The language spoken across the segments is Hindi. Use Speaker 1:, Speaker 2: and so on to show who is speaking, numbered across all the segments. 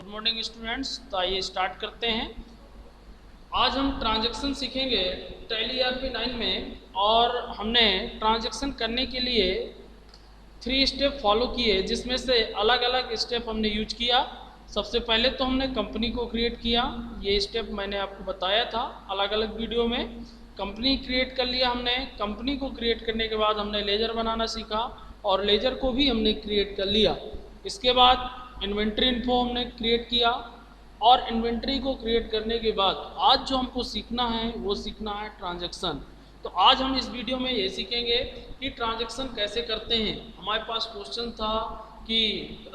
Speaker 1: Good morning students. तो आइए स्टार्ट करते हैं। आज हम ट्रांजैक्शन सीखेंगे टैली ERP 9 में। और हमने ट्रांजैक्शन करने के लिए 3 स्टेप फॉलो किए, जिसमें से अलग अलग स्टेप हमने यूज किया। सबसे पहले तो हमने कंपनी को क्रिएट किया। ये स्टेप मैंने आपको बताया था अलग अलग वीडियो में। कंपनी क्रिएट कर लिया हमने। कंपनी को क्रिएट करने के बाद हमने लेजर बनाना सीखा और लेजर को भी हमने क्रिएट कर लिया। इसके बाद इन्वेंट्री इन्फो हमने क्रिएट किया और इन्वेंट्री को क्रिएट करने के बाद आज जो हमको सीखना है वो सीखना है ट्रांजैक्शन। तो आज हम इस वीडियो में ये सीखेंगे कि ट्रांजैक्शन कैसे करते हैं। हमारे पास क्वेश्चन था कि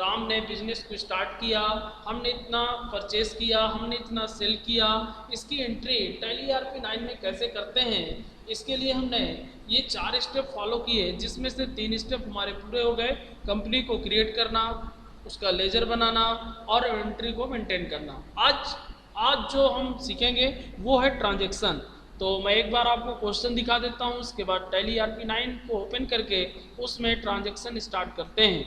Speaker 1: राम ने बिजनेस को स्टार्ट किया, हमने इतना परचेस किया, हमने इतना सेल किया, इसकी एंट्री टैली ERP 9 में कैसे करते हैं। इसके लिए हमने ये 4 स्टेप फॉलो किए, जिसमें से 3 स्टेप हमारे पूरे हो गए। कंपनी को क्रिएट करना, उसका लेजर बनाना और इन्वेंट्री को मेंटेन करना। आज जो हम सीखेंगे वो है ट्रांजैक्शन। तो मैं एक बार आपको क्वेश्चन दिखा देता हूँ, उसके बाद टैली ERP 9 को ओपन करके उसमें ट्रांजैक्शन स्टार्ट करते हैं।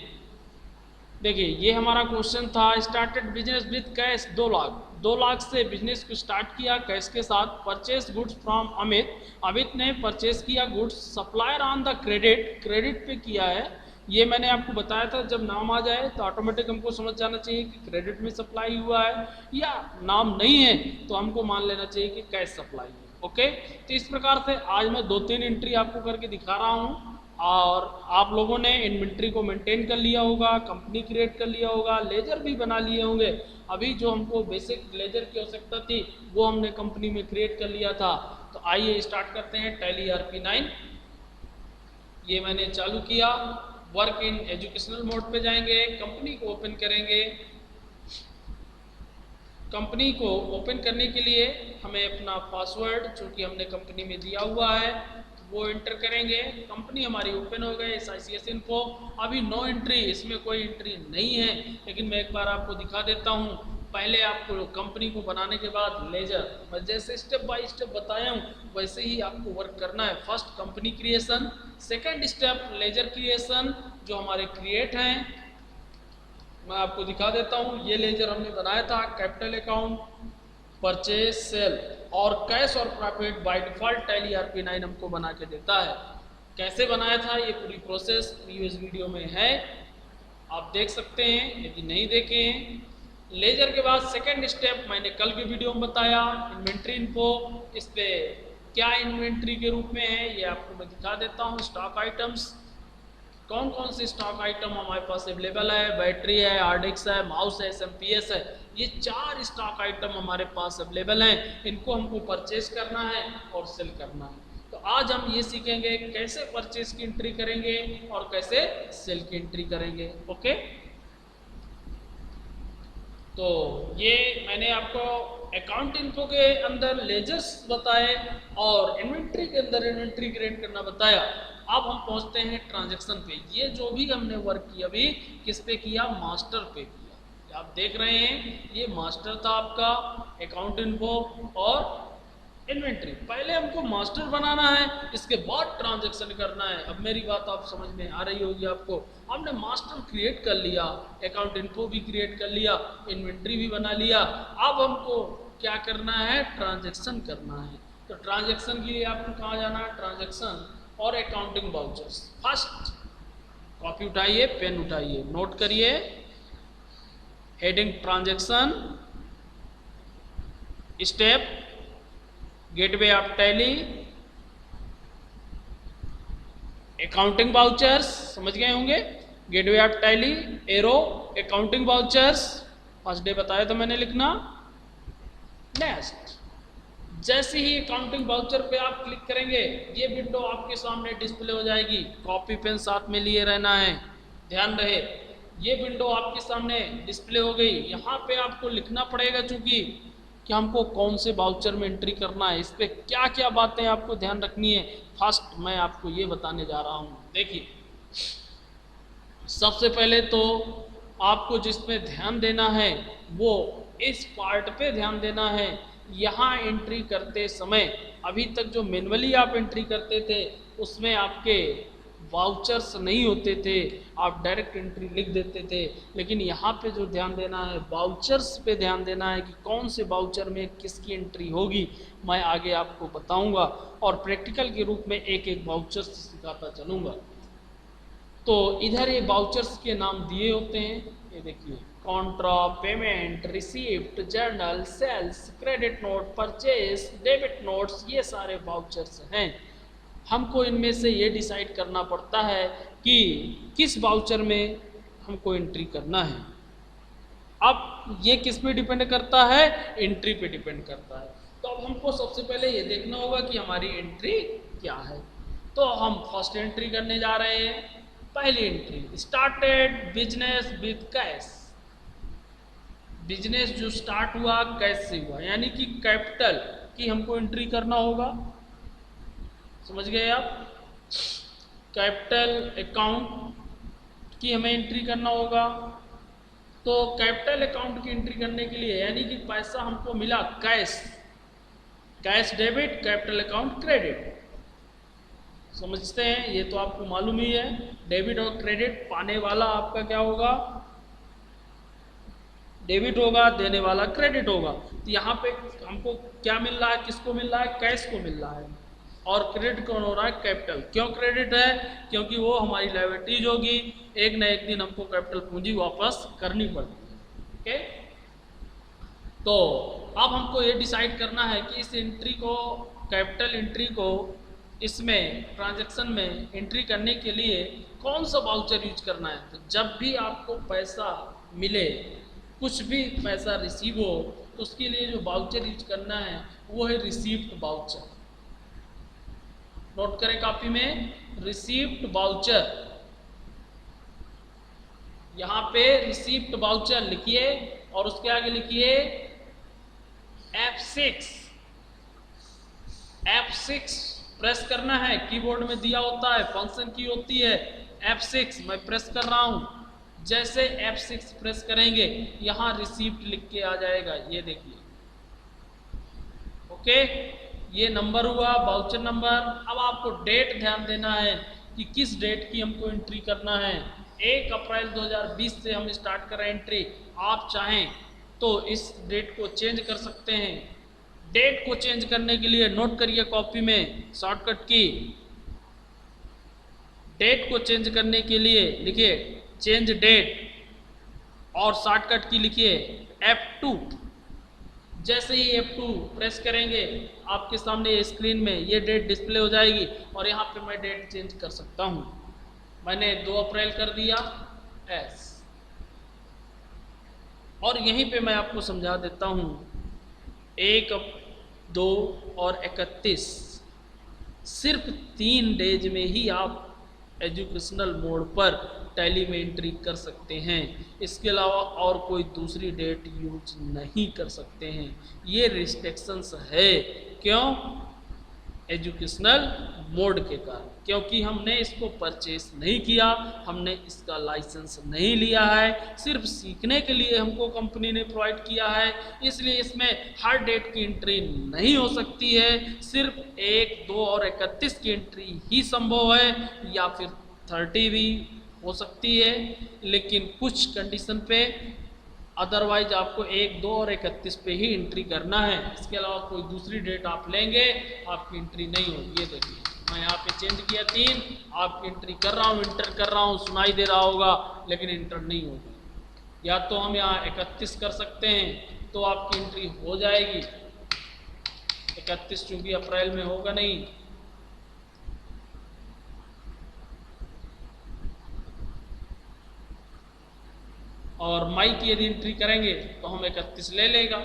Speaker 1: देखिए ये हमारा क्वेश्चन था, started business with cash 2 lakh से बिजनेस को स्टार्ट किया कैश के साथ। Purchase goods from Amit, Amit ने परचेस किया goods. Supplier on the credit पे किया है। ये मैंने आपको बताया था, जब नाम आ जाए तो ऑटोमेटिक हमको समझ जाना चाहिए कि क्रेडिट में सप्लाई हुआ है, या नाम नहीं है तो हमको मान लेना चाहिए कि कैश सप्लाई है। ओके, तो इस प्रकार से आज मैं 2-3 एंट्री आपको करके दिखा रहा हूँ। और आप लोगों ने इन्वेंट्री को मेंटेन कर लिया होगा, कंपनी क्रिएट कर लिया होगा, लेजर भी बना लिए होंगे। अभी जो हमको बेसिक लेजर की आवश्यकता थी वो हमने कंपनी में क्रिएट कर लिया था। तो आइए स्टार्ट करते हैं टैली ERP 9। ये मैंने चालू किया। वर्क इन एजुकेशनल मोड पे जाएंगे, कंपनी को ओपन करेंगे। कंपनी को ओपन करने के लिए हमें अपना पासवर्ड जो कि हमने कंपनी में दिया हुआ है वो एंटर करेंगे। कंपनी हमारी ओपन हो गई, SICS इन्फो। अभी नो एंट्री, इसमें कोई एंट्री नहीं है, लेकिन मैं एक बार आपको दिखा देता हूँ। पहले आपको कंपनी को बनाने के बाद लेजर, मैं जैसे स्टेप बाय स्टेप बताया हूँ वैसे ही आपको वर्क करना है। First company creation, second step laser creation जो हमारे क्रिएट हैं। मैं आपको दिखा देता हूँ, ये लेजर हमने बनाया था। कैपिटल अकाउंट, परचेज, सेल और कैश और profit by default tally ERP 9 हमको बना के देता है। कैसे बनाया था ये पूरी प्रोसेस प्रीवियस वीडियो में है, आप देख सकते हैं यदि नहीं देखे हैं। लेजर के बाद सेकंड स्टेप मैंने कल के वीडियो में बताया, इन्वेंट्री इन्फो। इस पे क्या इन्वेंट्री के रूप में है ये आपको मैं दिखा देता हूँ। स्टॉक आइटम्स, कौन कौन से स्टॉक आइटम हमारे पास अवेलेबल है। बैटरी है, हार्ड डिस्क है, माउस है, SMPS है। ये 4 स्टॉक आइटम हमारे पास अवेलेबल हैं। इनको हमको परचेज करना है और सेल करना है। तो आज हम ये सीखेंगे कैसे परचेज की एंट्री करेंगे और कैसे सेल की एंट्री करेंगे। ओके, तो ये मैंने आपको अकाउंट इन्फो के अंदर लेजर्स बताए और इन्वेंट्री के अंदर इन्वेंट्री क्रिएट करना बताया। अब हम पहुंचते हैं ट्रांजैक्शन पे। ये जो भी हमने वर्क किया अभी किस पे किया, मास्टर पे किया। आप देख रहे हैं ये मास्टर था आपका, अकाउंट इन्फो और इन्वेंट्री। पहले हमको मास्टर बनाना है, इसके बाद ट्रांजैक्शन करना है। अब मेरी बात आप समझ में आ रही होगी आपको। हमने मास्टर क्रिएट कर लिया, अकाउंट इन्फो भी क्रिएट कर लिया, इन्वेंट्री भी बना लिया। अब हमको क्या करना है, ट्रांजैक्शन करना है। तो ट्रांजैक्शन के लिए आपको कहाँ जाना है, ट्रांजैक्शन और अकाउंटिंग वाउचर्स। फर्स्ट कॉपी उठाइए, पेन उठाइए, नोट करिए। Heading transaction, step gateway of tally, accounting vouchers, समझ गए होंगे। Gateway of tally, arrow, accounting vouchers. First day बताया था मैंने लिखना। नेक्स्ट, जैसे ही अकाउंटिंग वाउचर पे आप क्लिक करेंगे ये विंडो आपके सामने डिस्प्ले हो जाएगी। कॉपी पेन साथ में लिए रहना है, ध्यान रहे। ये विंडो आपके सामने डिस्प्ले हो गई। यहाँ पे आपको लिखना पड़ेगा चूंकि कि हमको कौन से वाउचर में एंट्री करना है, इस पर क्या क्या बातें आपको ध्यान रखनी है। फर्स्ट मैं आपको ये बताने जा रहा हूँ। देखिए सबसे पहले तो आपको जिसमें ध्यान देना है वो इस पार्ट पे ध्यान देना है। यहाँ एंट्री करते समय अभी तक जो मैन्युअली आप एंट्री करते थे उसमें आपके वाउचर्स नहीं होते थे, आप डायरेक्ट एंट्री लिख देते थे। लेकिन यहाँ पे जो ध्यान देना है, वाउचर्स पे ध्यान देना है कि कौन से वाउचर में किसकी एंट्री होगी, मैं आगे आपको बताऊंगा और प्रैक्टिकल के रूप में एक एक वाउचर्स सिखाता चलूँगा। तो इधर ये वाउचर्स के नाम दिए होते हैं, ये देखिए, contra, payment, receipt, journal, sales, credit note, purchase, debit notes, ये सारे वाउचर्स हैं। हमको इनमें से ये डिसाइड करना पड़ता है कि किस वाउचर में हमको एंट्री करना है। अब ये किस पे डिपेंड करता है, एंट्री पे डिपेंड करता है। तो अब हमको सबसे पहले ये देखना होगा कि हमारी एंट्री क्या है। तो हम फर्स्ट एंट्री करने जा रहे हैं। पहली entry, started business with cash. Business जो स्टार्ट हुआ कैश से हुआ, यानी कि कैपिटल की हमको एंट्री करना होगा। समझ गए आप? कैपिटल अकाउंट की हमें एंट्री करना होगा। तो कैपिटल अकाउंट की एंट्री करने के लिए, यानी कि पैसा हमको मिला cash, cash debit, capital account credit. समझते हैं? ये तो आपको मालूम ही है, डेबिट और क्रेडिट, पाने वाला आपका क्या होगा, डेबिट होगा, देने वाला क्रेडिट होगा। तो यहाँ पे हमको क्या मिल रहा है, किसको मिल रहा है, कैश को मिल रहा है। और क्रेडिट कौन हो रहा है, कैपिटल। क्यों क्रेडिट है, क्योंकि वो हमारी लायबिलिटीज होगी, एक न एक दिन हमको कैपिटल पूंजी वापस करनी पड़ती है। ओके, तो अब हमको ये डिसाइड करना है कि इस एंट्री को, कैपिटल एंट्री को, इसमें ट्रांजैक्शन में एंट्री करने के लिए कौन सा वाउचर यूज करना है। तो जब भी आपको पैसा मिले, कुछ भी पैसा रिसीव हो, तो उसके लिए जो वाउचर यूज करना है वो है रिसीप्ट वाउचर। नोट करें कॉपी में, रिसीप्ट वाउचर। यहां पे रिसीप्ट वाउचर लिखिए और उसके आगे लिखिए F6। F6 प्रेस करना है, कीबोर्ड में दिया होता है, फंक्शन की होती है F6। मैं प्रेस कर रहा हूं, जैसे F6 प्रेस करेंगे यहां रिसीप्ट लिख के आ जाएगा, ये देखिए। ओके, ये नंबर हुआ, वाउचर नंबर। अब आपको डेट ध्यान देना है कि किस डेट की हमको एंट्री करना है। 1 अप्रैल 2020 से हम स्टार्ट कर रहे हैं एंट्री। आप चाहें तो इस डेट को चेंज कर सकते हैं। डेट को चेंज करने के लिए नोट करिए कॉपी में शॉर्टकट की। डेट को चेंज करने के लिए लिखिए चेंज डेट और शॉर्टकट की लिखिए F2। जैसे ही F2 प्रेस करेंगे आपके सामने स्क्रीन में ये डेट डिस्प्ले हो जाएगी और यहाँ पे मैं डेट चेंज कर सकता हूँ। मैंने 2 अप्रैल कर दिया S। और यहीं पे मैं आपको समझा देता हूँ, 1, 2 और 31, सिर्फ 3 डेज में ही आप एजुकेशनल मोड पर टैली में एंट्री कर सकते हैं। इसके अलावा और कोई दूसरी डेट यूज नहीं कर सकते हैं। ये रिस्ट्रिक्शंस है। क्यों? एजुकेशनल मोड के कारण, क्योंकि हमने इसको परचेस नहीं किया, हमने इसका लाइसेंस नहीं लिया है, सिर्फ सीखने के लिए हमको कंपनी ने प्रोवाइड किया है। इसलिए इसमें हर डेट की एंट्री नहीं हो सकती है, सिर्फ 1, 2 और 31 की एंट्री ही संभव है, या फिर 30 भी हो सकती है, लेकिन कुछ कंडीशन पे। अदरवाइज आपको 1, 2 और 31 पे ही एंट्री करना है। इसके अलावा कोई दूसरी डेट आप लेंगे आपकी एंट्री नहीं होगी। ये देखिए मैं यहाँ पे चेंज किया 3, आपकी एंट्री कर रहा हूँ, इंटर कर रहा हूँ, सुनाई दे रहा होगा, लेकिन इंटर नहीं होगी। या तो हम यहाँ 31 कर सकते हैं तो आपकी एंट्री हो जाएगी, 31 चूंकि अप्रैल में होगा नहीं। और मई की यदि एंट्री करेंगे तो हम 31 ले लेगा।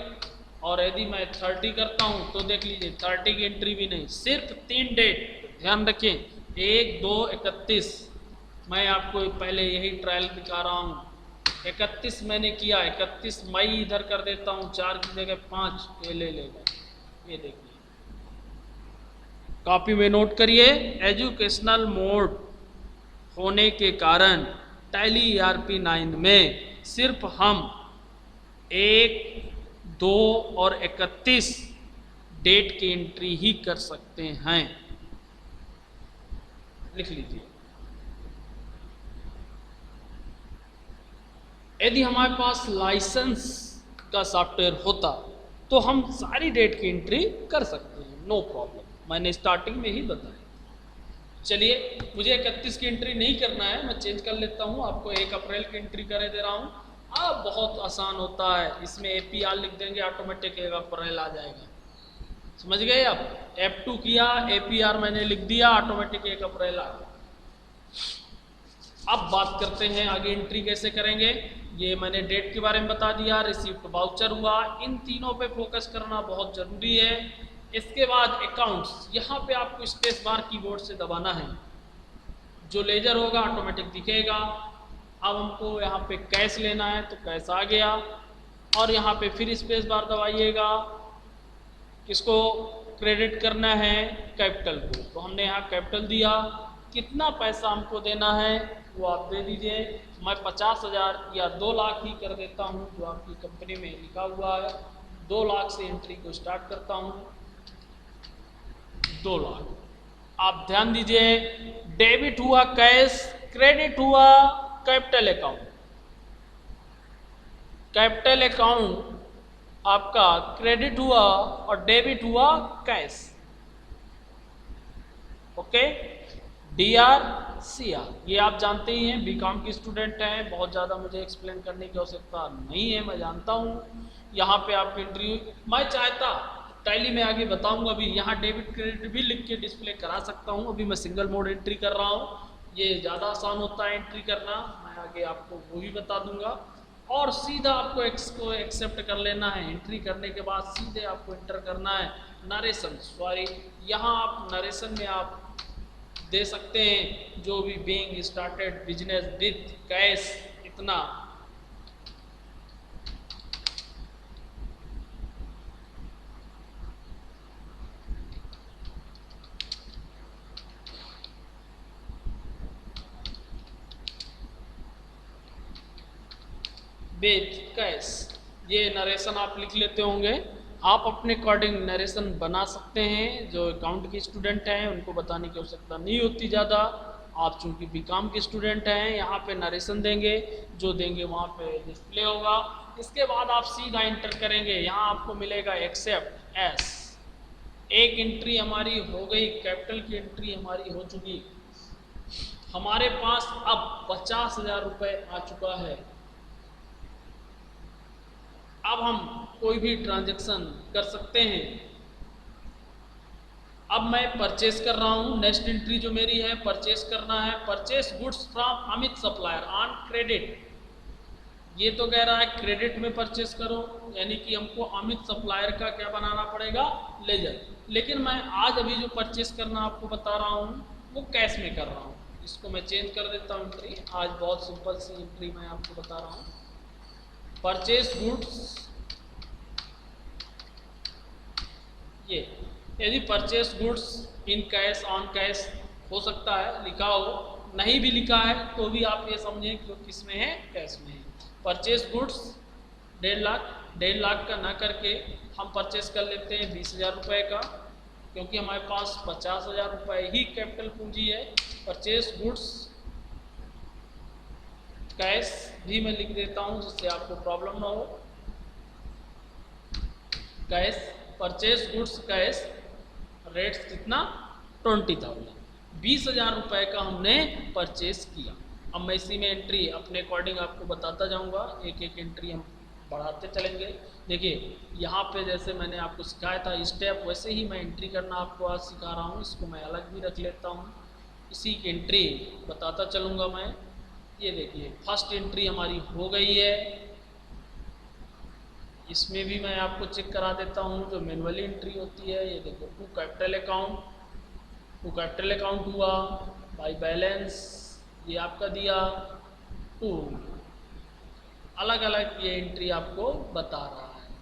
Speaker 1: और यदि मैं 30 करता हूं तो देख लीजिए 30 की एंट्री भी नहीं, सिर्फ 3 डेट ध्यान रखें, 1, 2, 31। मैं आपको पहले यही ट्रायल दिखा रहा हूं। 31 मैंने किया, 31 मई इधर कर देता हूं, 4 की जगह 5 ये ले लेगा। ये देखिए कॉपी में नोट करिए, एजुकेशनल मोड होने के कारण टैली ERP 9 में सिर्फ हम 1, 2 और 31 डेट की एंट्री ही कर सकते हैं। लिख लीजिए यदि हमारे पास लाइसेंस का सॉफ्टवेयर होता तो हम सारी डेट की एंट्री कर सकते हैं, नो प्रॉब्लम। मैंने स्टार्टिंग में ही बताया। चलिए, मुझे 31 की एंट्री नहीं करना है, मैं चेंज कर लेता हूँ, आपको 1 अप्रैल की एंट्री करे दे रहा हूँ। अब बहुत आसान होता है, इसमें APR लिख देंगे, ऑटोमेटिक 1 अप्रैल आ जाएगा। समझ गए आप? F2 किया, APR मैंने लिख दिया, ऑटोमेटिक 1 अप्रैल आ गया। अब बात करते हैं आगे एंट्री कैसे करेंगे। ये मैंने डेट के बारे में बता दिया, रिसीप्ट वाउचर हुआ, इन तीनों पे फोकस करना बहुत जरूरी है। इसके बाद अकाउंट्स, यहाँ पे आपको स्पेस बार कीबोर्ड से दबाना है, जो लेजर होगा ऑटोमेटिक दिखेगा। अब हमको यहाँ पे कैश लेना है तो कैश आ गया, और यहाँ पे फिर स्पेस बार दबाइएगा, किसको क्रेडिट करना है, कैपिटल को, तो हमने यहाँ कैपिटल दिया। कितना पैसा हमको देना है वो आप दे दीजिए। मैं 50,000 या 2 लाख ही कर देता हूँ, जो आपकी कंपनी में लिखा हुआ है। 2 लाख से एंट्री को स्टार्ट करता हूँ, 2 लाख। आप ध्यान दीजिए, डेबिट हुआ कैश, क्रेडिट हुआ कैपिटल अकाउंट। कैपिटल अकाउंट आपका क्रेडिट हुआ और डेबिट हुआ कैश। ओके, DR CR, ये आप जानते ही हैं, बीकॉम की स्टूडेंट हैं, बहुत ज़्यादा मुझे एक्सप्लेन करने की आवश्यकता नहीं है, मैं जानता हूँ। यहाँ पे आप एंट्री, मैं चाहता टैली में आगे बताऊंगा, अभी यहाँ डेबिट क्रेडिट भी लिख के डिस्प्ले करा सकता हूँ। अभी मैं सिंगल मोड एंट्री कर रहा हूँ, ये ज़्यादा आसान होता है एंट्री करना, मैं आगे आपको वो भी बता दूंगा। और सीधा आपको को एक्सेप्ट कर लेना है। एंट्री करने के बाद सीधे आपको एंटर करना है नरेशन, सॉरी यहाँ आप नरेशन में आप दे सकते हैं जो भी being started business with cash इतना। विथ कैश, ये नरेशन आप लिख लेते होंगे। आप अपने अकॉर्डिंग नरेशन बना सकते हैं, जो अकाउंट के स्टूडेंट हैं उनको बताने की आवश्यकता नहीं होती ज़्यादा। आप चूंकि बीकॉम के स्टूडेंट हैं, यहाँ पे नरेशन देंगे, जो देंगे वहाँ पे डिस्प्ले होगा। इसके बाद आप सीधा इंटर करेंगे, यहाँ आपको मिलेगा एक्सेप्ट एस। एक एंट्री हमारी हो गई, कैपिटल की एंट्री हमारी हो चुकी। हमारे पास अब 50,000 रुपये आ चुका है। अब हम कोई भी ट्रांजैक्शन कर सकते हैं। अब मैं परचेस कर रहा हूँ, नेक्स्ट एंट्री जो मेरी है परचेस करना है। Purchase goods from Amit supplier on credit, ये तो कह रहा है क्रेडिट में परचेस करो, यानी कि हमको अमित सप्लायर का क्या बनाना पड़ेगा, लेजर। लेकिन मैं आज अभी जो परचेस करना आपको बता रहा हूँ वो कैश में कर रहा हूँ। इसको मैं चेंज कर देता हूँ एंट्री, आज बहुत सिंपल सी एंट्री मैं आपको बता रहा हूँ। परचेस गुड्स, ये यदि purchase goods in cash on cash हो सकता है लिखा हो, नहीं भी लिखा है तो भी आप ये समझें कि किस में है, कैश में है। परचेस गुड्स 1.5 लाख का ना करके हम परचेस कर लेते हैं 20,000 रुपये का, क्योंकि हमारे पास 50,000 रुपये ही कैपिटल पूंजी है। परचेस गुड्स कैश भी मैं लिख देता हूँ जिससे आपको प्रॉब्लम ना हो। Cash, purchase goods cash, rate कितना, 20,000, 20,000 रुपये का हमने परचेस किया। अब मैं इसी में एंट्री अपने अकॉर्डिंग आपको बताता जाऊंगा, एक एक एंट्री हम बढ़ाते चलेंगे। देखिए यहाँ पे जैसे मैंने आपको सिखाया था स्टेप, वैसे ही मैं एंट्री करना आपको आज सिखा रहा हूँ। इसको मैं अलग भी रख लेता हूँ, इसी की एंट्री बताता चलूँगा मैं। ये देखिए फर्स्ट एंट्री हमारी हो गई है, इसमें भी मैं आपको चेक करा देता हूँ जो मैनुअली एंट्री होती है। ये देखो to capital account, to capital account हुआ, बाई बैलेंस ये आपका दिया, टू अलग अलग ये एंट्री आपको बता रहा है।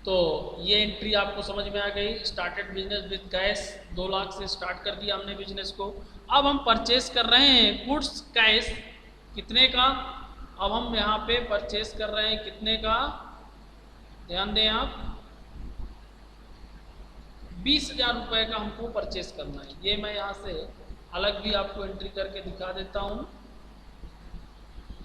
Speaker 1: तो ये एंट्री आपको समझ में आ गई। Started business with cash, 2 lakh से स्टार्ट कर दिया हमने बिजनेस को। अब हम परचेस कर रहे हैं गुड्स कैश, कितने का, अब हम यहाँ पे परचेस कर रहे हैं कितने का, ध्यान दें आप, 20,000 रुपये का हमको परचेस करना है। ये मैं यहाँ से अलग भी आपको एंट्री करके दिखा देता हूँ।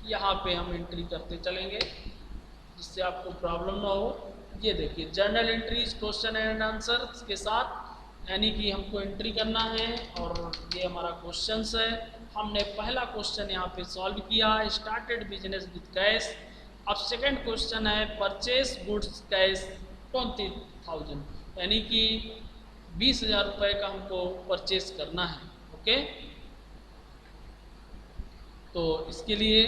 Speaker 1: यहाँ पे हम एंट्री करते चलेंगे जिससे आपको प्रॉब्लम ना हो। ये देखिए journal entries question and answer के साथ, यानी कि हमको एंट्री करना है और ये हमारा क्वेश्चंस है। हमने पहला क्वेश्चन यहाँ पे सॉल्व किया, स्टार्टेड बिजनेस विद कैश। अब सेकंड क्वेश्चन है परचेस गुड्स कैश 20,000, यानी कि 20,000 रुपये का हमको परचेस करना है। ओके, तो इसके लिए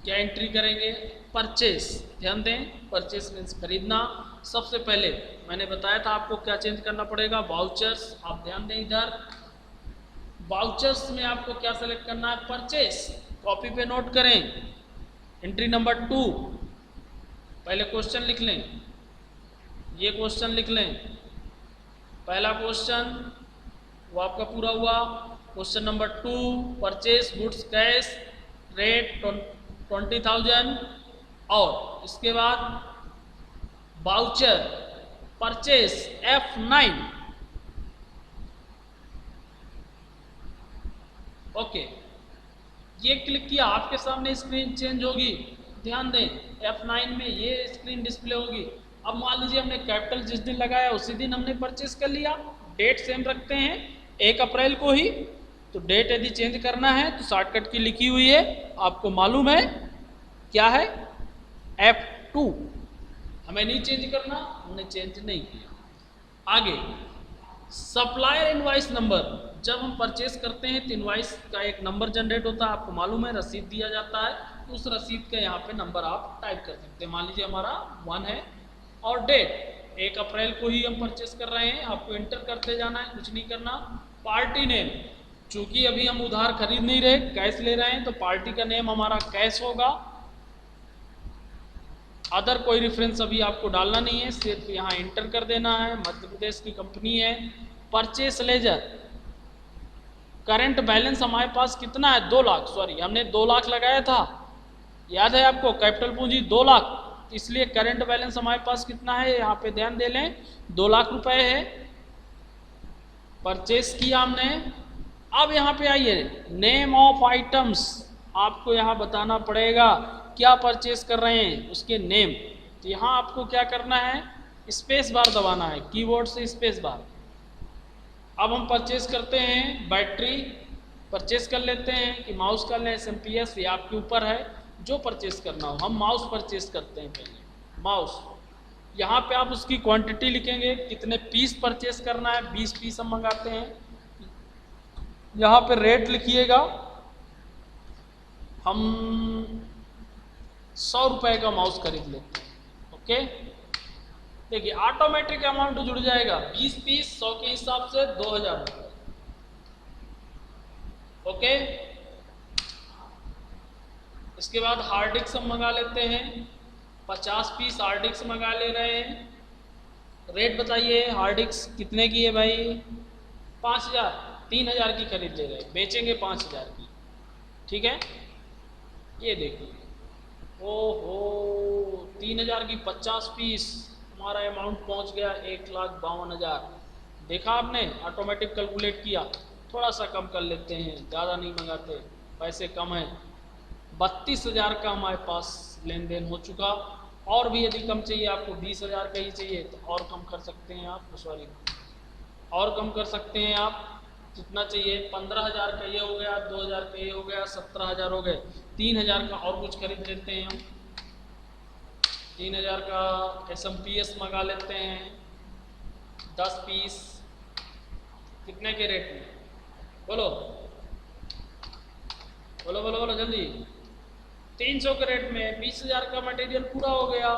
Speaker 1: क्या एंट्री करेंगे? परचेस, ध्यान दें, परचेस मीन्स खरीदना। सबसे पहले मैंने बताया था आपको क्या चेंज करना पड़ेगा, वाउचर्स। आप ध्यान दें इधर, वाउचर्स में आपको क्या सेलेक्ट करना है? परचेस। कॉपी पे नोट करें, एंट्री नंबर 2। पहले क्वेश्चन लिख लें, ये क्वेश्चन लिख लें। पहला क्वेश्चन वो आपका पूरा हुआ। Question number 2, purchase goods cash rate 20,000, और इसके बाद वाउचर परचेस F9। ओके, ये क्लिक किया, आपके सामने स्क्रीन चेंज होगी। ध्यान दें, F9 में ये स्क्रीन डिस्प्ले होगी। अब मान लीजिए हमने कैपिटल जिस दिन लगाया उसी दिन हमने परचेस कर लिया। डेट सेम रखते हैं 1 अप्रैल को ही, तो डेट यदि चेंज करना है तो शॉर्टकट की लिखी हुई है, आपको मालूम है क्या है, F2। हमें नहीं चेंज करना, हमने चेंज नहीं किया। आगे सप्लायर इनवॉइस नंबर, जब हम परचेस करते हैं तो इनवॉइस का एक नंबर जनरेट होता है, आपको मालूम है, रसीद दिया जाता है, तो उस रसीद का यहाँ पे नंबर आप टाइप कर सकते हैं। मान लीजिए हमारा 1 है, और डेट 1 अप्रैल को ही हम परचेस कर रहे हैं, आपको एंटर करते जाना है, कुछ नहीं करना। पार्टी नेम, चूंकि अभी हम उधार खरीद नहीं रहे, कैश ले रहे हैं, तो पार्टी का नेम हमारा कैश होगा। अदर कोई रेफरेंस अभी आपको डालना नहीं है, सिर्फ यहाँ एंटर कर देना है। मध्य प्रदेश की कंपनी है। परचेस लेजर, करंट बैलेंस हमारे पास कितना है? 2 लाख, सॉरी हमने 2 लाख लगाया था, याद है आपको, कैपिटल पूंजी 2 लाख, इसलिए करंट बैलेंस हमारे पास कितना है यहाँ पे ध्यान दे लें, 2 लाख रुपए है। परचेस किया हमने। अब यहाँ पे आइए, नेम ऑफ आइटम्स, आपको यहाँ बताना पड़ेगा क्या परचेस कर रहे हैं, उसके नेम। तो यहाँ आपको क्या करना है, स्पेस बार दबाना है, कीबोर्ड से स्पेस बार। अब हम परचेस करते हैं बैटरी, परचेस कर लेते हैं कि माउस कर लें, SMP, ये आपके ऊपर है, जो परचेस करना हो। हम माउस परचेस करते हैं पहले, माउस। यहाँ पे आप उसकी क्वांटिटी लिखेंगे, कितने पीस परचेस करना है, 20 पीस हम मंगाते हैं। यहाँ पे रेट लिखिएगा, हम 100 रुपए का माउस खरीद लेते हैं। ओके, देखिए ऑटोमेटिक अमाउंट जुड़ जाएगा, 20 पीस 100 के हिसाब से 2,000 रुपये। ओके, इसके बाद हार्ड डिस्क हम मंगा लेते हैं, 50 पीस हार्ड डिस्क मंगा ले रहे हैं। रेट बताइए, हार्ड डिस्क कितने की है भाई? 5,000, 3,000 की खरीद ले रहे हैं, बेचेंगे 5,000 की। ठीक है, ये देखिए, ओहो 3,000 की 50 पीस, हमारा अमाउंट पहुंच गया 1,52,000। देखा आपने, ऑटोमेटिक कैलकुलेट किया। थोड़ा सा कम कर लेते हैं, ज़्यादा नहीं मंगाते, पैसे कम हैं। 32,000 का हमारे पास लेन देन हो चुका। और भी यदि कम चाहिए आपको, 20,000 का ही चाहिए तो और कम कर सकते हैं आप, सॉरी और कम कर सकते हैं आप, जितना चाहिए। 15,000 का ये हो गया, 2,000 का ये हो गया, 17,000 हो गए। 3,000 का और कुछ खरीद लेते हैं हम, 3,000 का SMP मंगा लेते हैं, 10 पीस। कितने के रेट में? बोलो बोलो बोलो बोलो जल्दी। 300 के रेट में 20,000 का मटेरियल पूरा हो गया।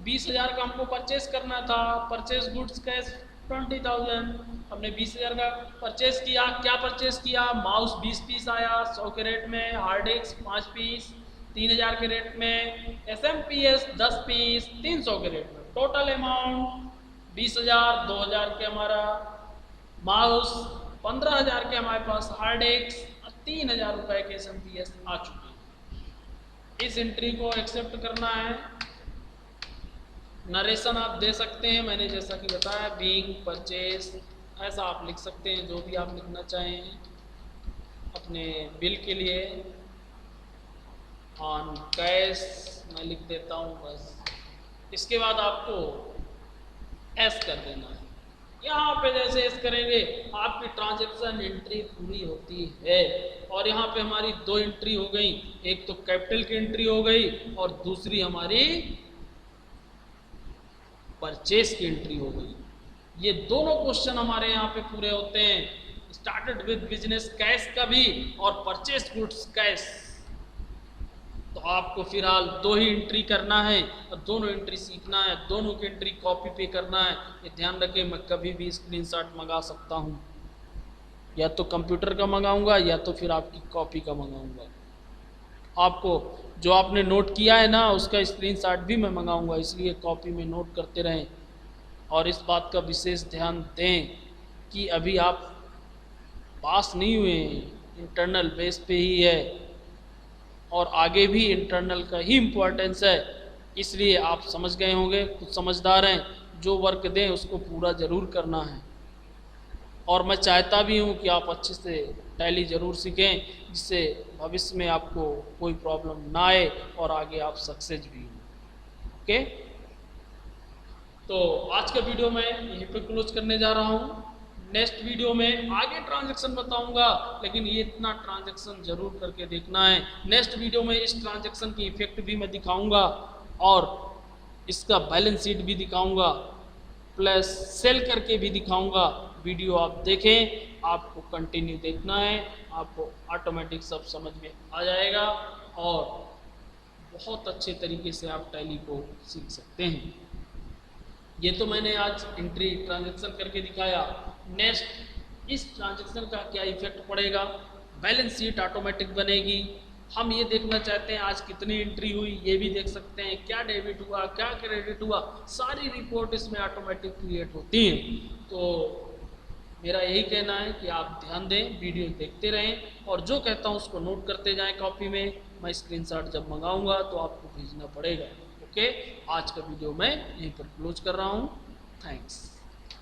Speaker 1: 20,000 का हमको परचेस करना था, परचेस गुड्स कैश 20,000, हमने 20,000 का परचेस किया। क्या परचेस किया? माउस 20 पीस आया 100 के रेट में, हार्ड डिस्क 5 पीस 3,000 के रेट में, SMP 10 पीस 300 के रेट में। टोटल अमाउंट 20,000, 2,000 के हमारा माउस, 15,000 के हमारे पास हार्ड डिस्क, 3,000 रुपये के SMP आ चुके हैं। इस एंट्री को एक्सेप्ट करना है। नरेशन आप दे सकते हैं, मैंने जैसा कि बताया, बीइंग परचेस ऐसा आप लिख सकते हैं, जो भी आप लिखना चाहें अपने बिल के लिए। ऑन कैश मैं लिख देता हूँ बस। इसके बाद आपको एस कर देना है। यहाँ पे जैसे एस करेंगे आपकी ट्रांजैक्शन एंट्री पूरी होती है। और यहाँ पे हमारी दो एंट्री हो गई, एक तो कैपिटल की एंट्री हो गई और दूसरी हमारी परचेस की एंट्री हो गई। ये दोनों क्वेश्चन हमारे यहाँ पे पूरे होते हैं, स्टार्टेड विद बिजनेस कैश का भी और परचेस गुड्स कैश। तो आपको फिलहाल दो ही एंट्री करना है और दोनों एंट्री सीखना है, दोनों की एंट्री कॉपी पे करना है। ये ध्यान रखें, मैं कभी भी स्क्रीनशॉट मंगा सकता हूँ, या तो कंप्यूटर का मंगाऊंगा या तो फिर आपकी कॉपी का मंगाऊंगा। आपको जो आपने नोट किया है ना उसका स्क्रीनशॉट भी मैं मंगाऊंगा, इसलिए कॉपी में नोट करते रहें। और इस बात का विशेष ध्यान दें कि अभी आप पास नहीं हुए हैं, इंटरनल बेस पे ही है और आगे भी इंटरनल का ही इम्पोर्टेंस है। इसलिए आप समझ गए होंगे, कुछ समझदार हैं, जो वर्क दें उसको पूरा ज़रूर करना है। और मैं चाहता भी हूँ कि आप अच्छे से टैली ज़रूर सीखें, जिससे भविष्य में आपको कोई प्रॉब्लम ना आए और आगे आप सक्सेस भी हों। ओके, तो आज का वीडियो मैं यहीं पर क्लोज करने जा रहा हूँ। नेक्स्ट वीडियो में आगे ट्रांजैक्शन बताऊंगा, लेकिन ये इतना ट्रांजैक्शन जरूर करके देखना है। नेक्स्ट वीडियो में इस ट्रांजैक्शन की इफेक्ट भी मैं दिखाऊंगा और इसका बैलेंस शीट भी दिखाऊंगा, प्लस सेल करके भी दिखाऊंगा। वीडियो आप देखें, आपको कंटिन्यू देखना है, आपको ऑटोमेटिक सब समझ में आ जाएगा और बहुत अच्छे तरीके से आप टैली को सीख सकते हैं। ये तो मैंने आज एंट्री ट्रांजैक्शन करके दिखाया। नेक्स्ट इस ट्रांजैक्शन का क्या इफेक्ट पड़ेगा, बैलेंस शीट ऑटोमेटिक बनेगी। हम ये देखना चाहते हैं आज कितनी एंट्री हुई, ये भी देख सकते हैं, क्या डेबिट हुआ क्या क्रेडिट हुआ, सारी रिपोर्ट इसमें ऑटोमेटिक क्रिएट होती है। तो मेरा यही कहना है कि आप ध्यान दें, वीडियो देखते रहें और जो कहता हूँ उसको नोट करते जाएं कॉपी में। मैं स्क्रीनशॉट जब मंगाऊंगा तो आपको भेजना पड़ेगा। ओके, आज का वीडियो मैं यहीं पर क्लोज कर रहा हूँ। थैंक्स।